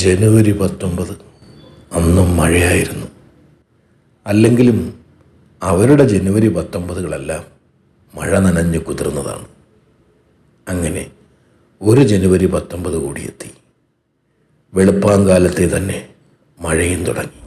ജനുവരി 19 അന്നും മഴയായിരുന്നു. അല്ലെങ്കിലും അവരുടെ ജനുവരി 19കളെല്ലാം മഴ നനഞ്ഞു കുതിർന്നതാണ്. അങ്ങനെ ഒരു ജനുവരി 19 കൂടിയെത്തി. വെളുപ്പാങ്കാലത്തെ തന്നെ മഴയും തുടങ്ങി.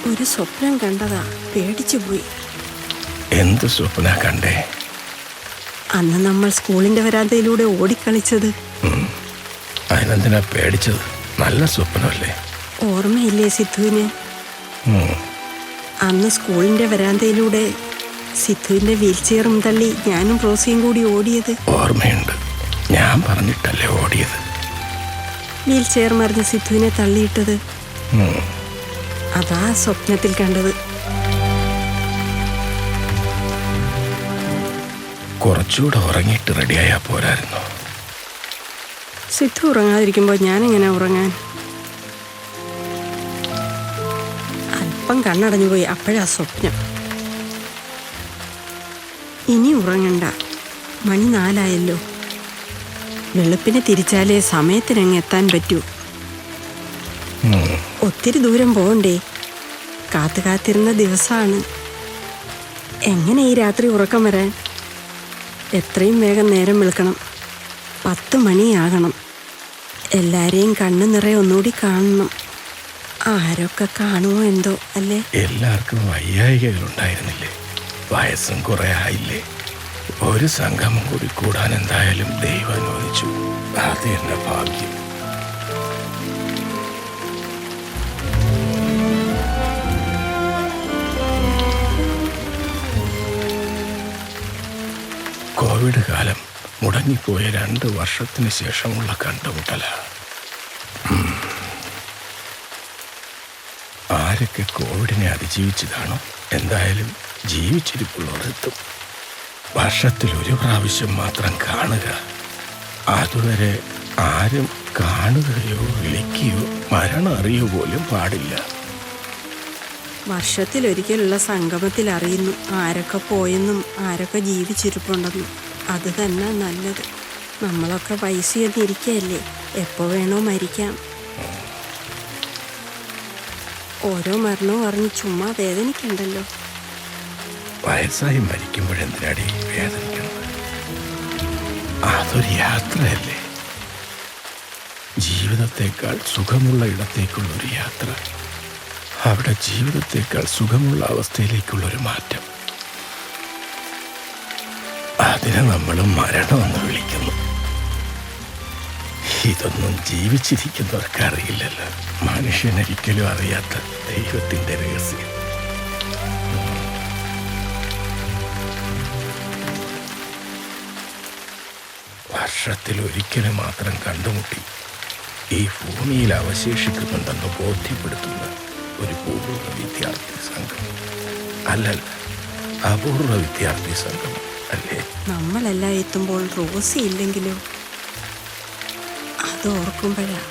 ഒരു സ്വപ്നം കണ്ടതാ, പേടിച്ചു പോയി. എന്ത് സ്വപ്ന കണ്ടേ? അന്ന് നമ്മൾ സ്കൂളിന്റെ വരാന്തയിലൂടെ ഓടിക്കളിച്ചത്. അതിനെന്തിനാ പേടിച്ചത്? നല്ല സ്വപ്നമല്ലേ? ഓർമ്മയില്ലേ സിദ്ധുവിന്? അന്ന് സ്കൂളിന്റെ വരാന്തയിലൂടെ സിദ്ധുവിന്റെ വീൽ ചെയറും തള്ളി ഞാനും റോസിയും കൂടി ഓടിയത് ഓർമ്മയുണ്ട്. ഞാൻ പറഞ്ഞിട്ടല്ലേ ഓടിയത്? വീൽ ചെയർ മറിഞ്ഞ് സിദ്ധുവിനെ തള്ളിയിട്ടത് അതാ സ്വപ്നത്തിൽ കണ്ടത്. കുറച്ചുകൂടെ ഉറങ്ങിയിട്ട് റെഡിയായാ പോരായിരുന്നു? സിദ്ധു ഉറങ്ങാതിരിക്കുമ്പോൾ ഞാനെങ്ങനെ ഉറങ്ങാൻ? അല്പം കണ്ണടഞ്ഞു പോയി, അപ്പോഴാ സ്വപ്നം. ഇനി ഉറങ്ങണ്ട, മണി 4 വെളുപ്പിനെ തിരിച്ചാലേ സമയത്തിനങ്ങ് എത്താൻ പറ്റൂ. ഒത്തിരി ദൂരം പോകണ്ടേ? കാത്തിരുന്ന ദിവസമാണ്. എങ്ങനെ ഈ രാത്രി ഉറക്കം വരാൻ? എത്രയും വേഗം നേരം വെളുക്കണം. 10 മണിയാകണം. എല്ലാരെയും കണ്ണു നിറയെ ഒന്നുകൂടി കാണണം. ആരൊക്കെ കാണുമോ എന്തോ അല്ലേ? എല്ലാവർക്കും വയ്യായികകളുണ്ടായിരുന്നില്ലേ? വയസ്സും കുറെ ആയില്ലേ? ഒരു സംഗമം കൂടി കൂടാൻ എന്തായാലും ദൈവം അനുവദിച്ചു. അത് എന്റെ ഭാഗ്യം. കോവിഡ് കാലം മുടങ്ങിപ്പോയ 2 വർഷത്തിന് ശേഷമുള്ള കണ്ടുമുട്ടലാണ്. ആരൊക്കെ കോവിഡിനെ അതിജീവിച്ചതാണോ എന്തായാലും ജീവിച്ചിരിപ്പുള്ളവരെത്തും. വർഷത്തിൽ 1 പ്രാവശ്യം മാത്രം കാണുക. അതുവരെ ആരും കാണുകയോ വിളിക്കുകയോ മരണം അറിയുക പോലും പാടില്ല. വർഷത്തിലൊരിക്കലുള്ള സംഗമത്തിൽ അറിയുന്നു ആരൊക്കെ പോയെന്നും ആരൊക്കെ ജീവിച്ചിരിപ്പുണ്ടെന്നും. അത് തന്നെ നല്ലത്. നമ്മളൊക്കെ വയസ്സിരിക്കയല്ലേ, എപ്പോൾ വേണോ മരിക്കാം. ഓരോ മരണവും അറിഞ്ഞ് ചുമ്മാ വേദനിക്കണ്ടല്ലോ. വയസ്സായി മരിക്കുമ്പോഴെന്തിനാടി വേദനിക്കുന്നത്? അതൊരു യാത്രയല്ലേ? ജീവിതത്തേക്കാൾ സുഖമുള്ള ഇടത്തേക്കുള്ളൊരു യാത്ര. അവിടെ ജീവിതത്തേക്കാൾ സുഖമുള്ള അവസ്ഥയിലേക്കുള്ളൊരു മാറ്റം. അതിനെ നമ്മൾ മരണമെന്ന് വിളിക്കുന്നു. ഇതൊന്നും ജീവിച്ചിരിക്കുന്നവർക്ക് അറിയില്ലല്ലോ. മനുഷ്യനൊരിക്കലും അറിയാത്ത ദൈവത്തിൻ്റെ രഹസ്യം. വർഷത്തിൽ ഒരിക്കൽ മാത്രം കണ്ടുമുട്ടി ഈ ഭൂമിയിൽ അവശേഷിക്കുന്നുണ്ടെന്ന് ബോധ്യപ്പെടുത്തുന്ന ഒരു പൂർവ്വ വിദ്യാർത്ഥി സംഘം. അല്ലല്ല, അപൂർവ വിദ്യാർത്ഥി സംഘം അല്ലേ? നമ്മളെല്ലാം എത്തുമ്പോൾ റോസി ഇല്ലെങ്കിലോ? അത് ഓർക്കുമ്പോഴാ.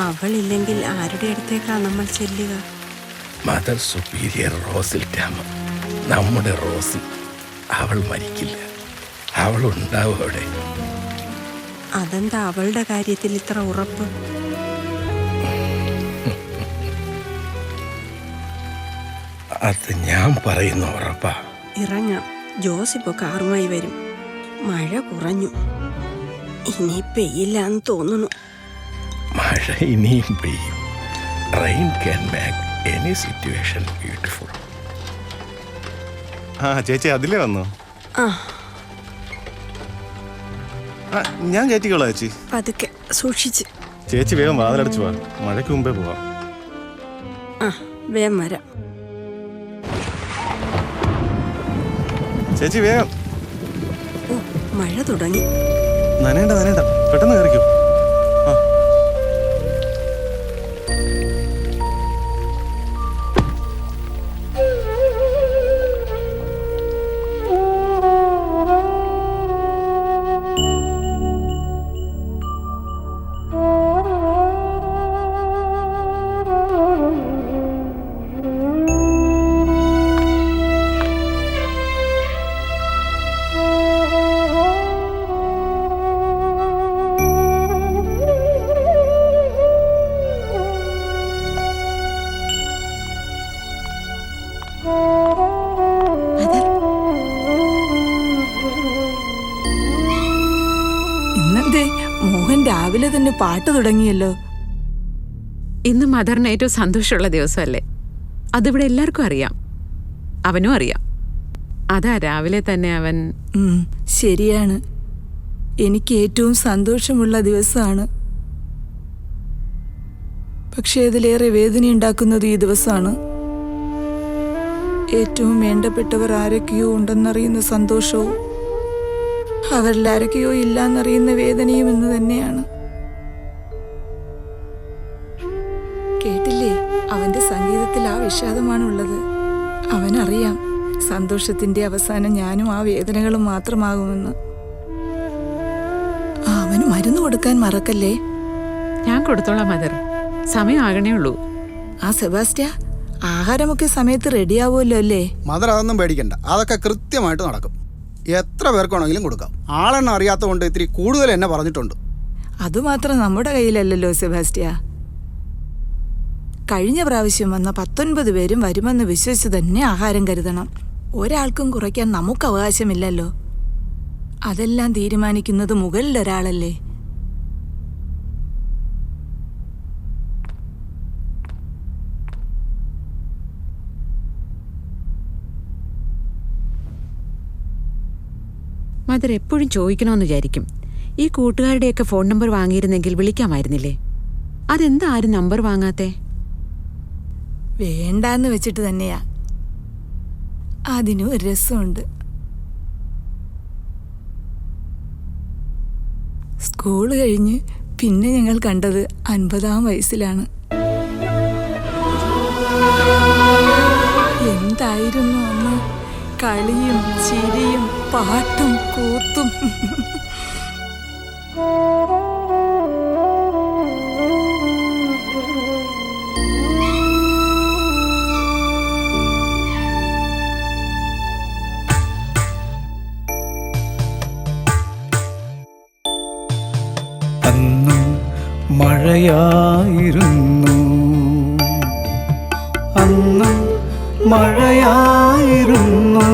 അവളില്ലെങ്കിൽ ആരുടെ അടുത്തേക്കാണ് നമ്മൾ ചെല്ലുക? മദർ സുപ്പീരിയർ റോസിൽ രാമ, നമ്മുടെ റോസി. അവൾ മരിക്കില്ല, അവളുണ്ടാവും അവിടെ. അതെന്താ അവളുടെ കാര്യത്തിൽ ഇത്ര ഉറപ്പ്? അത് ഞാൻ പറയുന്ന ഉറപ്പാ. ഇറങ്ങാം. ജോസിപ്പോ കാറുമായി വരും. മഴ കുറഞ്ഞു. ഇനി പെയ്യില്ലാന്ന് തോന്നുന്നു. മഴ ഇനിയും പെയ്യും. Rain can make any situation beautiful. ചേച്ചി അതിലേ വന്നോ? ആ, ഞാൻ കയറ്റിക്കോളാം ചേച്ചി. പതുക്കെ സൂക്ഷിച്ച്. ചേച്ചി വേഗം വാതിലടച്ചു പോവാ, മഴയ്ക്ക് മുമ്പേ പോവാം. ആ, വേഗം വരാം. ചേച്ചി വേഗം. ഓ, മഴ തുടങ്ങി. നനേണ്ട പെട്ടെന്ന് കയറിക്കോ. ആ ഇന്നെന്തേ മോഹൻ രാവിലെ തന്നെ പാട്ട് തുടങ്ങിയല്ലോ? ഇന്ന് മദറിന് ഏറ്റവും സന്തോഷമുള്ള ദിവസമല്ലേ? അതിവിടെ എല്ലാവർക്കും അറിയാം, അവനും അറിയാം. അതാ രാവിലെ തന്നെ അവൻ. ശരിയാണ്, എനിക്ക് ഏറ്റവും സന്തോഷമുള്ള ദിവസമാണ്. പക്ഷേ അതിലേറെ വേദനയുണ്ടാക്കുന്നത് ഈ ദിവസമാണ്. ഏറ്റവും വേണ്ടപ്പെട്ടവർ ആരൊക്കെയോ ഉണ്ടെന്നറിയുന്ന സന്തോഷവും അവരിൽ ആരൊക്കെയോ ഇല്ലാന്നറിയുന്ന വേദനയും എന്ന് തന്നെയാണ്. കേട്ടില്ലേ, അവന്റെ സംഗീതത്തിൽ ആ വിഷാദമാണുള്ളത്. അവനറിയാം സന്തോഷത്തിന്റെ അവസാനം ഞാനും ആ വേദനകളും മാത്രമാകുമെന്ന്. അവന് മരുന്ന് കൊടുക്കാൻ മറക്കല്ലേ. ഞാൻ കൊടുത്തോളാം മദർ, സമയമാകണേ ഉള്ളൂ. ആ സെബാസ്റ്റ്യ, ആഹാരമൊക്കെ സമയത്ത് റെഡിയാവുമല്ലോ അല്ലേ? മദർ അതൊന്നും പേടിക്കണ്ട, അതൊക്കെ കൃത്യമായിട്ട് നടക്കും. എത്ര പേർക്കാണെങ്കിലും കൊടുക്കാം. ആളെണ്ണം അറിയാത്ത കൊണ്ട് ഇത്തിരി കൂടുതൽ എന്നെ പറഞ്ഞിട്ടുണ്ട്. അതുമാത്രം നമ്മുടെ കയ്യിലല്ലല്ലോ സെബാസ്റ്റ്യ. കഴിഞ്ഞ പ്രാവശ്യം വന്ന 19 പേരും വരുമെന്ന് വിശ്വസിച്ച് തന്നെ ആഹാരം കരുതണം. ഒരാൾക്കും കുറയ്ക്കാൻ നമുക്ക് അവകാശമില്ലല്ലോ. അതെല്ലാം തീരുമാനിക്കുന്നത് മുകളിലൊരാളല്ലേ. മദർ എപ്പോഴും ചോദിക്കണമെന്ന് വിചാരിക്കും, ഈ കൂട്ടുകാരുടെയൊക്കെ ഫോൺ നമ്പർ വാങ്ങിയിരുന്നെങ്കിൽ വിളിക്കാമായിരുന്നില്ലേ? അതെന്താ ആരും നമ്പർ വാങ്ങാത്തെ? വേണ്ടാന്ന് വെച്ചിട്ട് തന്നെയാ. അതിനും ഒരു രസമുണ്ട്. സ്കൂൾ കഴിഞ്ഞ് പിന്നെ ഞങ്ങൾ കണ്ടത് 50-ാം വയസ്സിലാണ്. എന്തായിരുന്നു അന്ന് കളിയും ചിരിയും പാട്ടും കൂത്തും. അന്നും മഴയായിരുന്നു, അന്നും മഴയായിരുന്നു,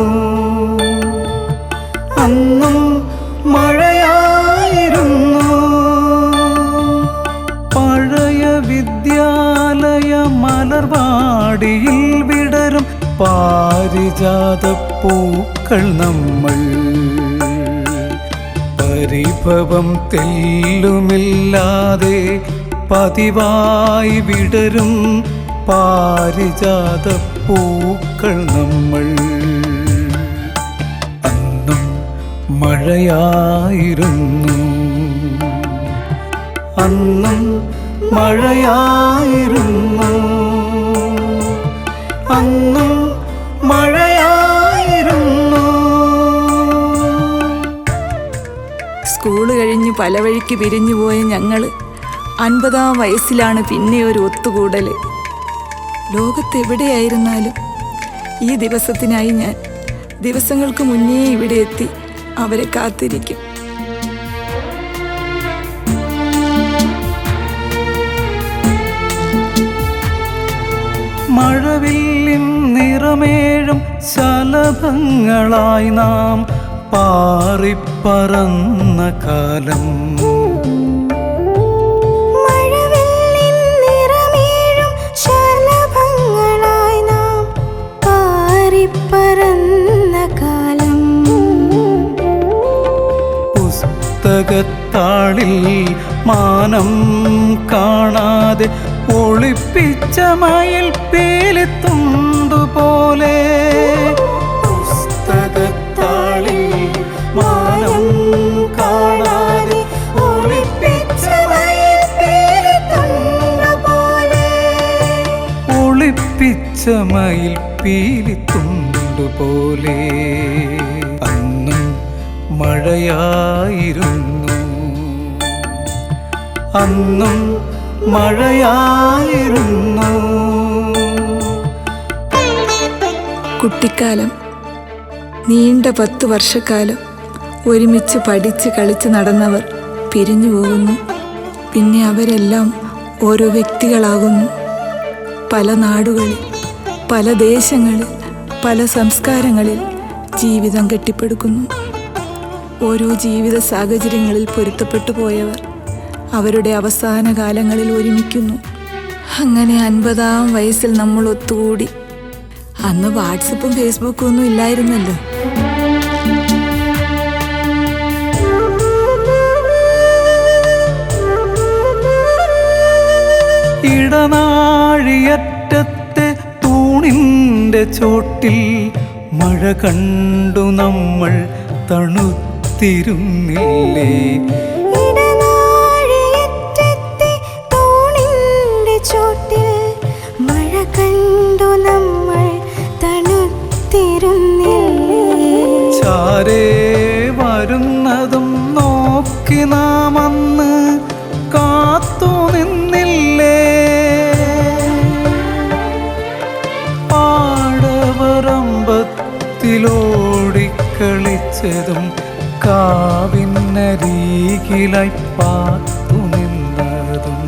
അന്നും മഴയായിരുന്നു. പഴയ വിദ്യാലയ മലർവാടിയിൽ വിടരും പാരിജാത പൂക്കൾ നമ്മൾ. പരിഭവം തെല്ലുമില്ലാതെ പതിവായി വിടരും പാരിജാത പൂക്കൾ നമ്മൾ. അന്നും മഴയായിരുന്നു, അന്നും മഴയായിരുന്നു, അന്നും മഴയായിരുന്നു. സ്കൂള് കഴിഞ്ഞ് പല വഴിക്ക് പിരിഞ്ഞുപോയ ഞങ്ങള് 50-ാം വയസ്സിലാണ് പിന്നെ ഒരു ഒത്തുകൂടൽ. ലോകത്തെവിടെയായിരുന്നാലും ഈ ദിവസത്തിനായി ഞാൻ ദിവസങ്ങൾക്ക് മുന്നേ ഇവിടെ എത്തി അവരെ കാത്തിരിക്കും. മഴവില്ലിൻ നിറം നിറമേഴും ശലഭങ്ങളായി നാം പാറിപ്പറന്ന കാലം. മഴവില്ലിൻ നിറമേഴും ശലഭങ്ങളായി നാം പാറിപ്പറന്ന കാലം. പുസ്തകത്താളിൽ മാനം കാണാതെ ഒളിപ്പിച്ച മയിൽ പീലിത്തുണ്ടുപോലെ. പുസ്തകത്താളിൽ മാനം കാണാതെ ഒളിപ്പിച്ച മയിൽ പീലിത്തുണ്ടുപോലെ. ഒളിപ്പിച്ച മയിൽ പീലിത്തുണ്ടുപോലെ. അന്നും മഴയായിരുന്നു, അന്നും മഴയായിരുന്നു. കുട്ടിക്കാലം, നീണ്ട 10 വർഷക്കാലം ഒരുമിച്ച് പഠിച്ച് കളിച്ച് നടന്നവർ പിരിഞ്ഞു പോകുന്നു. പിന്നെ അവരെല്ലാം ഓരോ വ്യക്തികളാകുന്നു. പല നാടുകളിൽ, പല ദേശങ്ങളിൽ, പല സംസ്കാരങ്ങളിൽ ജീവിതം കെട്ടിപ്പടുക്കുന്നു. ഓരോ ജീവിത സാഹചര്യങ്ങളിൽ പൊരുത്തപ്പെട്ടു പോയവർ അവരുടെ അവസാന കാലങ്ങളിൽ ഒരുമിക്കുന്നു. അങ്ങനെ 50-ാം വയസ്സിൽ നമ്മൾ ഒത്തുകൂടി. അന്ന് വാട്സപ്പും ഫേസ്ബുക്കും ഒന്നും ഇല്ലായിരുന്നല്ലോ. ഇടനാഴിയറ്റത്തെ തൂണിൻ്റെ ചോട്ടിൽ മഴ കണ്ടു നമ്മൾ തണുത്തിരുന്നില്ലേ. ഇടനാഴിയറ്റത്തെ തൂണിന്റെ ചോട്ടിൽ മഴ കണ്ടു നമ്മൾ തണുത്തിരുന്നില്ലേ. ചാരേ വരുന്നതും നോക്കി നാം അന്ന് കാത്തു നിന്നില്ലേ. പാടവറമ്പത്തിലോടിക്കളിച്ചതും കാവിനരികിലായി പാത്തു നിന്നതും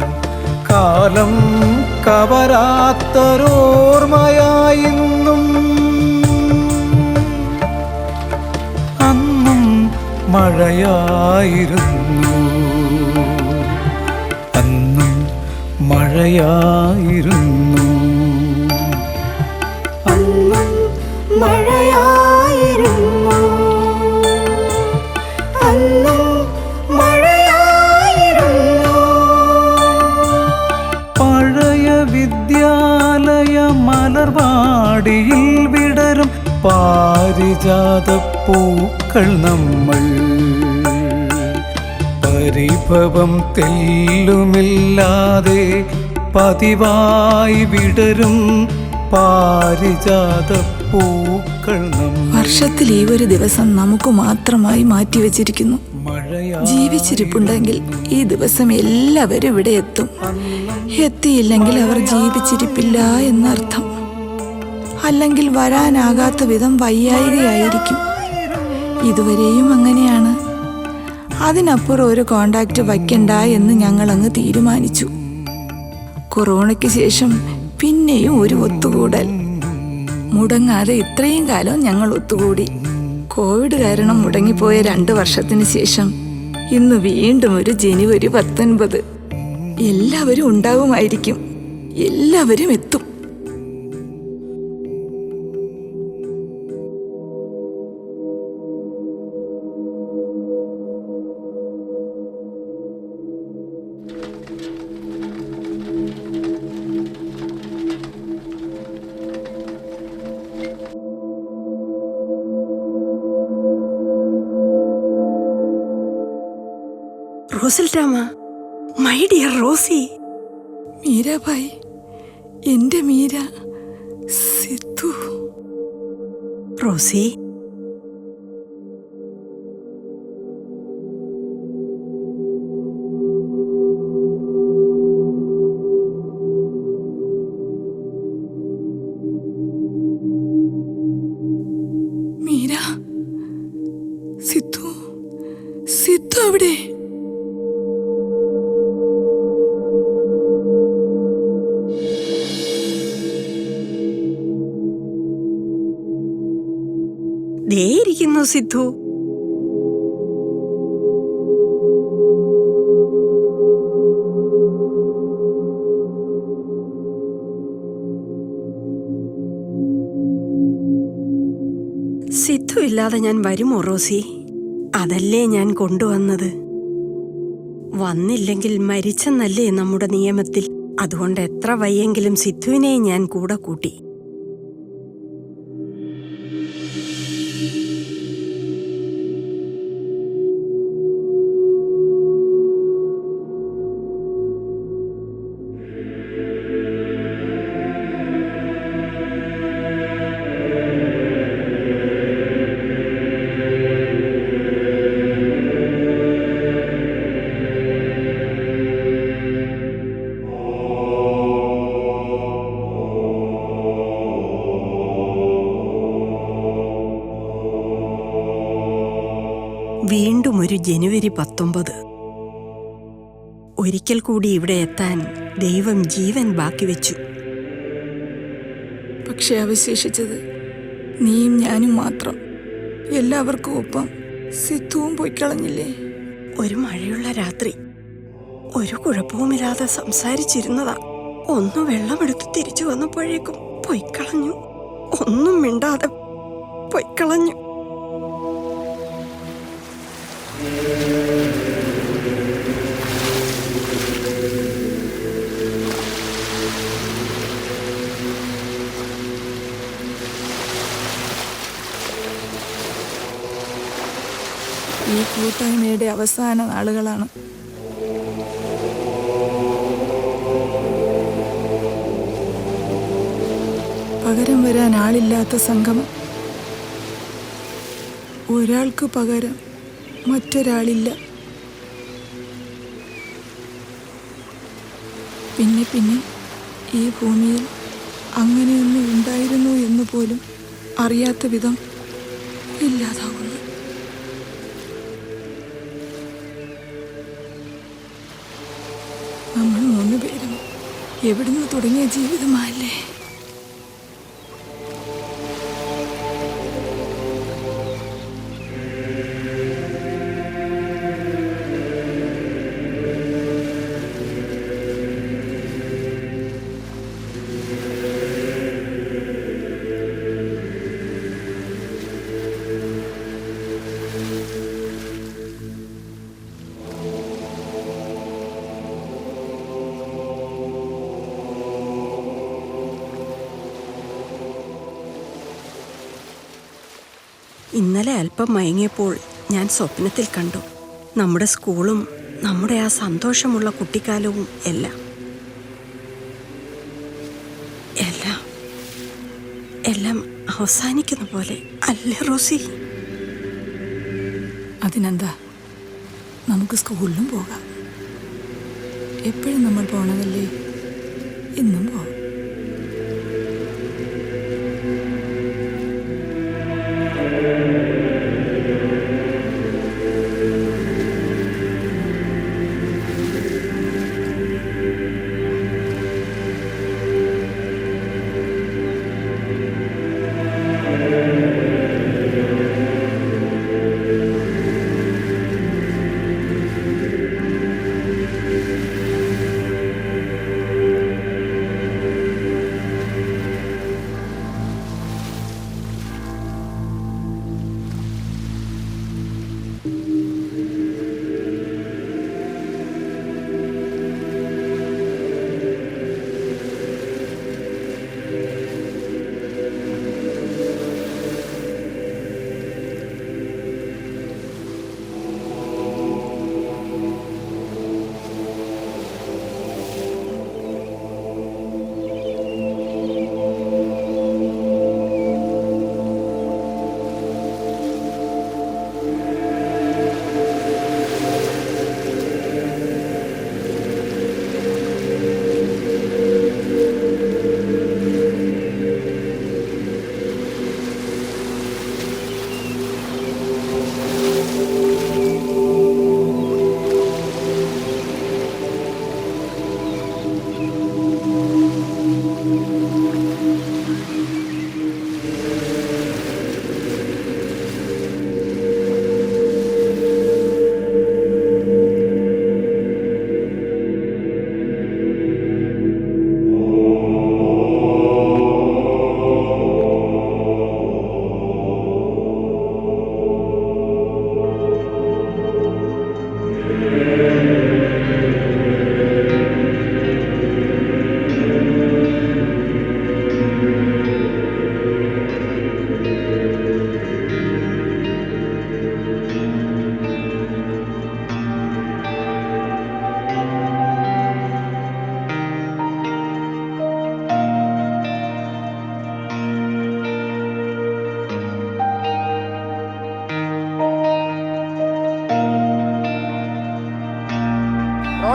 കാലം കവരാത്തൊരോർമ്മയായിന്നും. അന്നും മഴയായിരുന്നു, അന്നും മഴയായിരുന്നു. അന്നും മഴയായിരുന്നു, അന്നും മഴയായിരുന്നു. പഴയ വിദ്യാലയ മലർവാടിയിൽ വിടരും പാരിജാത പൂക്കൾ നമ്മൾ. പരിഭവം തെല്ലുമില്ലാതെ പതിവായി വിടരും പാരിജാത പൂക്കൾ നമ്മൾ. വർഷത്തിൽ ഈ ഒരു ദിവസം നമുക്ക് മാത്രമായി മാറ്റിവെച്ചിരിക്കുന്നു. ജീവിച്ചിരിപ്പുണ്ടെങ്കിൽ ഈ ദിവസം എല്ലാവരും ഇവിടെ എത്തും. എത്തിയില്ലെങ്കിൽ അവർ ജീവിച്ചിരിപ്പില്ല എന്നർത്ഥം. അല്ലെങ്കിൽ വരാനാകാത്ത വിധം വയ്യായികയായിരിക്കും. ഇതുവരെയും അങ്ങനെയാണ്. അതിനപ്പുറം ഒരു കോണ്ടാക്റ്റ് വയ്ക്കണ്ട എന്ന് ഞങ്ങളങ്ങ് തീരുമാനിച്ചു. കൊറോണയ്ക്ക് ശേഷം പിന്നെയും ഒരു ഒത്തുകൂടൽ. മുടങ്ങാതെ ഇത്രയും കാലം ഞങ്ങൾ ഒത്തുകൂടി. കോവിഡ് കാരണം മുടങ്ങിപ്പോയ 2 വർഷത്തിന് ശേഷം ഇന്ന് വീണ്ടും ഒരു ജനുവരി 19. എല്ലാവരും ഉണ്ടാവുമായിരിക്കും, എല്ലാവരും എത്തും. റോസൽ Rama, my dear Rosy. Meerabai, എൻ്റെ മീര, സിദ്ധു. റോസി, മീര, സിദ്ധു, സിദ്ധു അവിടെ. വിളിക്കുന്നു സിദ്ധു. സിദ്ധു ഇല്ലാതെ ഞാൻ വരുമോ റോസി? അതല്ലേ ഞാൻ കൊണ്ടുവന്നത്. വന്നില്ലെങ്കിൽ മരിച്ചെന്നല്ലേ നമ്മുടെ നിയമത്തിൽ. അതുകൊണ്ട് എത്ര വയ്യെങ്കിലും സിദ്ധുവിനെ ഞാൻ കൂടെ കൂട്ടി. വീണ്ടും ഒരു ജനുവരി 19. ഒരിക്കൽ കൂടി ഇവിടെ എത്താൻ ദൈവം ജീവൻ ബാക്കി വെച്ചു. പക്ഷെ അവശേഷിച്ചത് നീയും ഞാനും മാത്രം. എല്ലാവർക്കും ഒപ്പം സിദ്ധുവും പോയിക്കളഞ്ഞില്ലേ? ഒരു മഴയുള്ള രാത്രി ഒരു കുഴപ്പവുമില്ലാതെ സംസാരിച്ചിരുന്നതാ. ഒന്ന് വെള്ളമെടുത്ത് തിരിച്ചു വന്നപ്പോഴേക്കും പൊയ്ക്കളഞ്ഞു. ഒന്നും മിണ്ടാതെ പൊയ്ക്കളഞ്ഞു. ഈ കൂട്ടായ്മയുടെ അവസാന നാളുകളാണ്. പകരം വരാൻ ആളില്ലാത്ത സംഗമം. ഒരാൾക്ക് പകരം മറ്റൊരാളില്ല. പിന്നെ പിന്നെ ഈ ഭൂമിയിൽ അങ്ങനെയൊന്നും ഉണ്ടായിരുന്നു എന്ന് പോലും അറിയാത്ത വിധം ഇല്ലാതാവുന്നു. നമ്മൾ 3 പേരും എവിടുന്ന് തുടങ്ങിയ ജീവിതമല്ലേ? ഇന്നലെ അല്പം മയങ്ങിയപ്പോൾ ഞാൻ സ്വപ്നത്തിൽ കണ്ടു നമ്മുടെ സ്കൂളും നമ്മുടെ ആ സന്തോഷമുള്ള കുട്ടിക്കാലവും എല്ലാം എല്ലാം എല്ലാം അവസാനിക്കുന്ന പോലെ അല്ലേ റോസി? അതിനെന്താ, നമുക്ക് സ്കൂളിലും പോകാം. എപ്പോഴും നമ്മൾ പോണതല്ലേ, ഇന്നും പോകാം.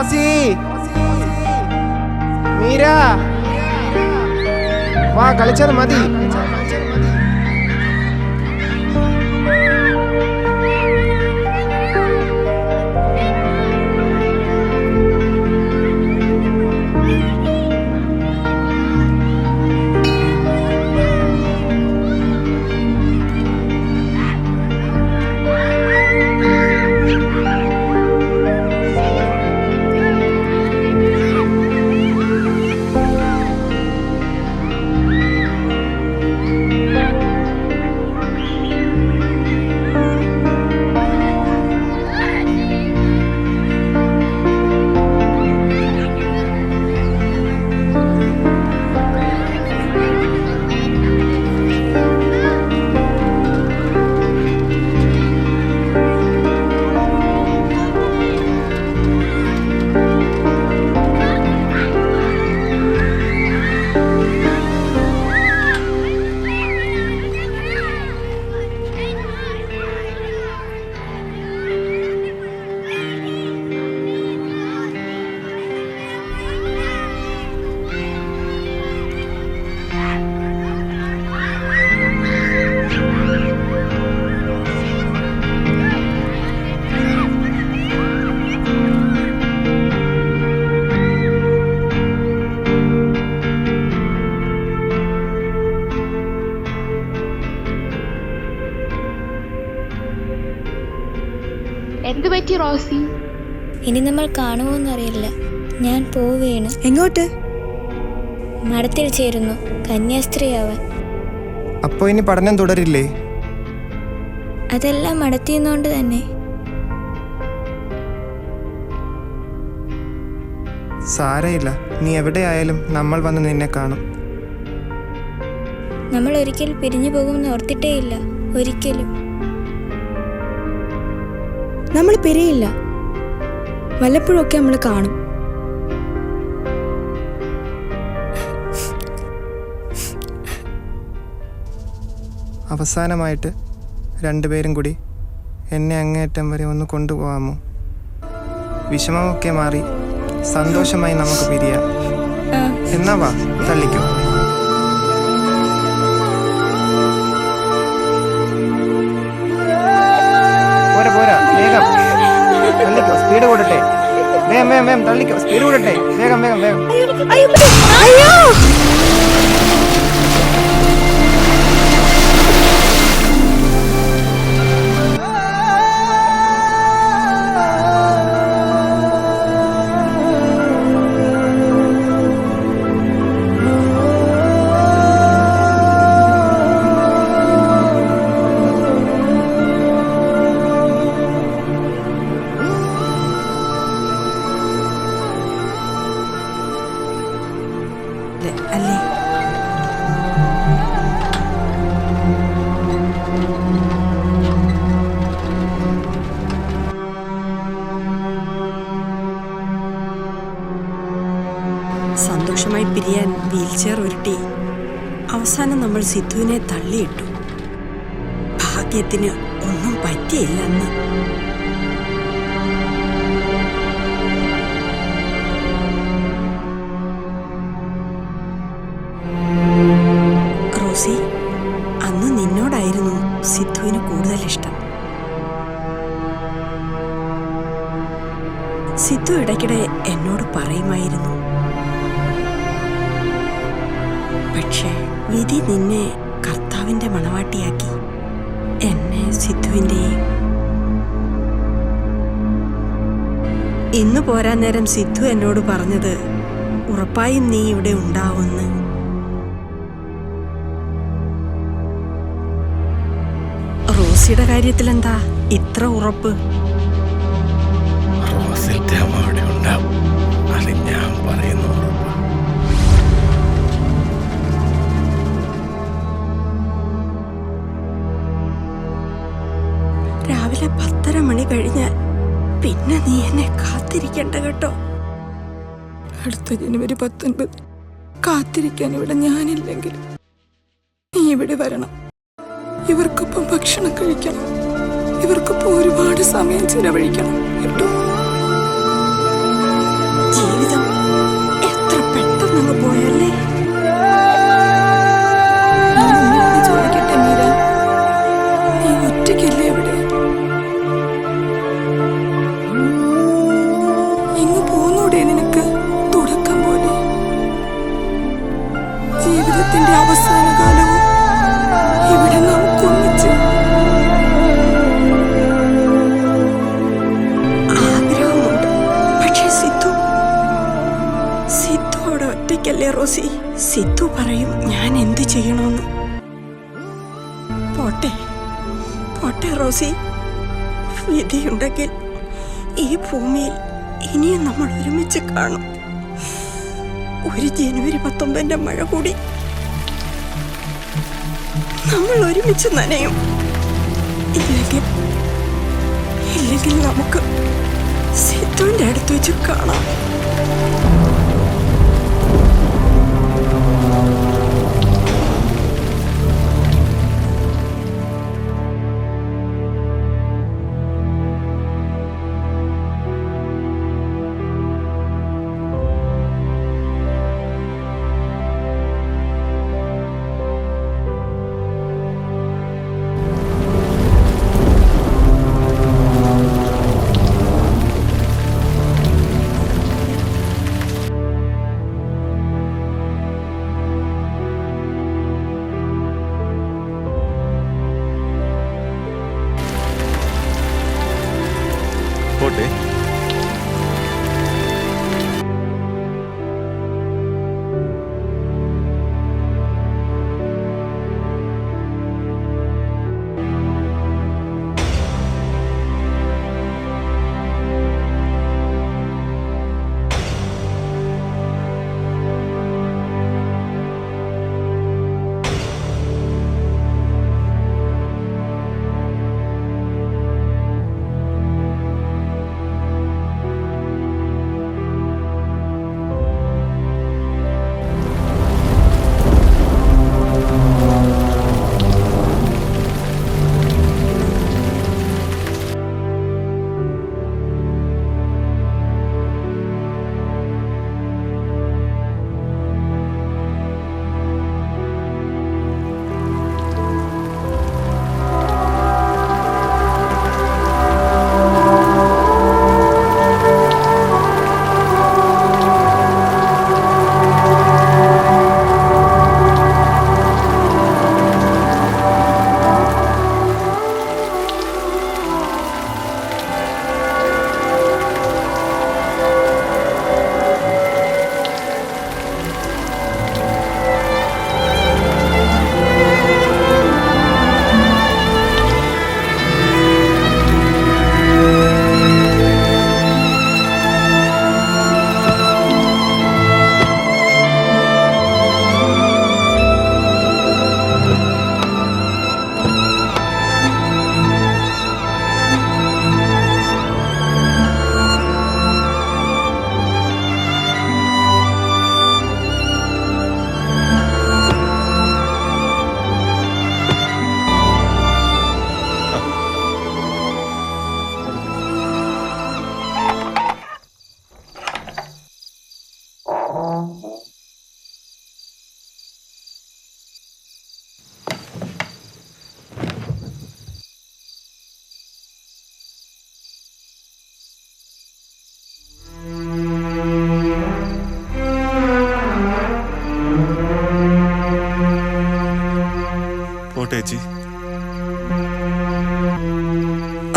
റോസി, മീര, വാ കളിച്ചത് മതി. എന്തു പറ്റി റോസി? ഇനി നമ്മൾ കാണുമോന്നറിയില്ല. ഞാൻ പോവുകയാണ്. എങ്ങോട്ട്? മഠത്തിൽ ചേരുന്നു, കന്യാസ്ത്രീയാവാൻ. അപ്പൊ ഇനി പഠനം തുടരില്ലേ? അതെല്ലാം മഠത്തിയുന്നോണ്ട് തന്നെ. സാരയില്ല, നീ എവിടെയായാലും നമ്മൾ വന്ന് നിന്നെ കാണും. നമ്മൾ ഒരിക്കൽ പിരിഞ്ഞു പോകുമെന്ന് ഓർത്തിട്ടേയില്ല, ഒരിക്കലും. നമ്മൾ പിരിയില്ല, വല്ലപ്പോഴൊക്കെ നമ്മൾ കാണും. അവസാനമായിട്ട് രണ്ടുപേരും കൂടി എന്നെ അങ്ങേറ്റം വരെ ഒന്ന് കൊണ്ടുപോകാമോ? വിഷമമൊക്കെ മാറി സന്തോഷമായി നമുക്ക് പിരിയാം. എന്നാ വാ, തള്ളിക്കോ. പോരാ, വേഗം തള്ളിക്കോ, സ്പീഡ് കൂടട്ടെ. വേഗം വേഗം വേഗം തള്ളിക്കോ, സ്പീഡ് കൂടട്ടെ. വേഗം വേഗം വേഗം. അല്ലേ? സന്തോഷമായി പിരിയാൻ വീൽചെയർ ഉരുട്ടി അവസാനം നമ്മൾ സിദ്ധുവിനെ തള്ളിയിട്ടു. ഭാഗ്യത്തിന് ഒന്നും പറ്റിയില്ല അന്ന്. റോസി, അന്ന് നിന്നോടായിരുന്നു സിദ്ധുവിന് കൂടുതൽ ഇഷ്ടം. സിദ്ധു ഇടയ്ക്കിടെ എന്നോട് പറയുമായിരുന്നു, പക്ഷേ വിധി നിന്നെ കർത്താവിന്റെ മണവാട്ടിയാക്കി, എന്നെ സിദ്ധുവിൻ്റെയും. ഇന്ന് പോരാൻ നേരം സിദ്ധു എന്നോട് പറഞ്ഞത് ഉറപ്പായും നീ ഇവിടെ ഉണ്ടാവുമെന്ന്. റോസിയുടെ കാര്യത്തിലെന്താ ഇത്ര ഉറപ്പ്? റോസിന്റെ അമ്മ അവിടെ ഉണ്ടാവും, അത് ഞാൻ പറയുന്നു. രാവിലെ 10:30 മണി കഴിഞ്ഞാൽ പിന്നെ നീ എന്നെ കാത്തിരിക്കണ്ട കേട്ടോ. അടുത്ത ജനുവരി 19 കാത്തിരിക്കാൻ ഇവിടെ ഞാനില്ലെങ്കിൽ നീ ഇവിടെ വരണം. ഇവർക്കൊപ്പം ഭക്ഷണം കഴിക്കണം, ഇവർക്കൊപ്പം ഒരുപാട് സമയം ചിലവഴിക്കണം കേട്ടോ. റോസി. സിത്തു പറയും ഞാൻ എന്ത് ചെയ്യണമെന്ന്. പോട്ടെ പോട്ടെ റോസി. വിധിയുണ്ടെങ്കിൽ ഈ ഭൂമിയിൽ ഇനിയും നമ്മൾ ഒരുമിച്ച് കാണും. ഒരു ജനുവരി 19 മഴ കൂടി നമ്മൾ ഒരുമിച്ച് നനയും. ഇല്ലെങ്കിൽ നമുക്ക് സിത്തുവിന്റെ അടുത്ത് വെച്ച് കാണാം. പോട്ടെ. ചേച്ചി.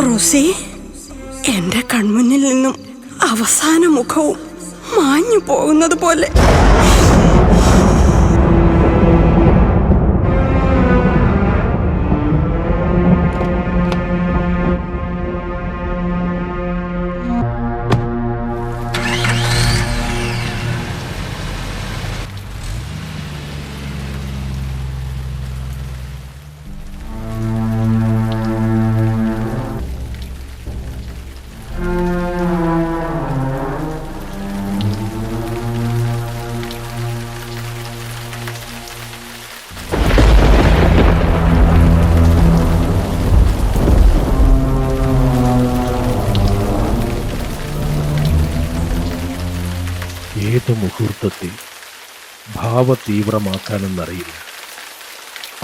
റോസി, എന്റെ കൺമുന്നിൽ നിന്നും അവസാന മുഖവും മാഞ്ഞു പോകുന്നത് പോലെ. ഏത് മുഹൂർത്തത്തിൽ ഭാവതീവ്രമാക്കാനെന്നറിയില്ല.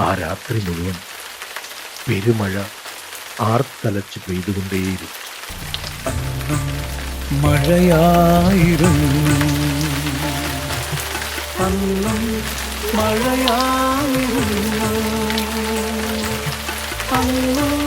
ആ രാത്രി മുഴുവൻ പെരുമഴ ആർത്തലച്ച് പെയ്തുകൊണ്ടേയിരുന്നു. മഴയായിരുന്നു അന്നും മഴയായിരുന്നു അന്നും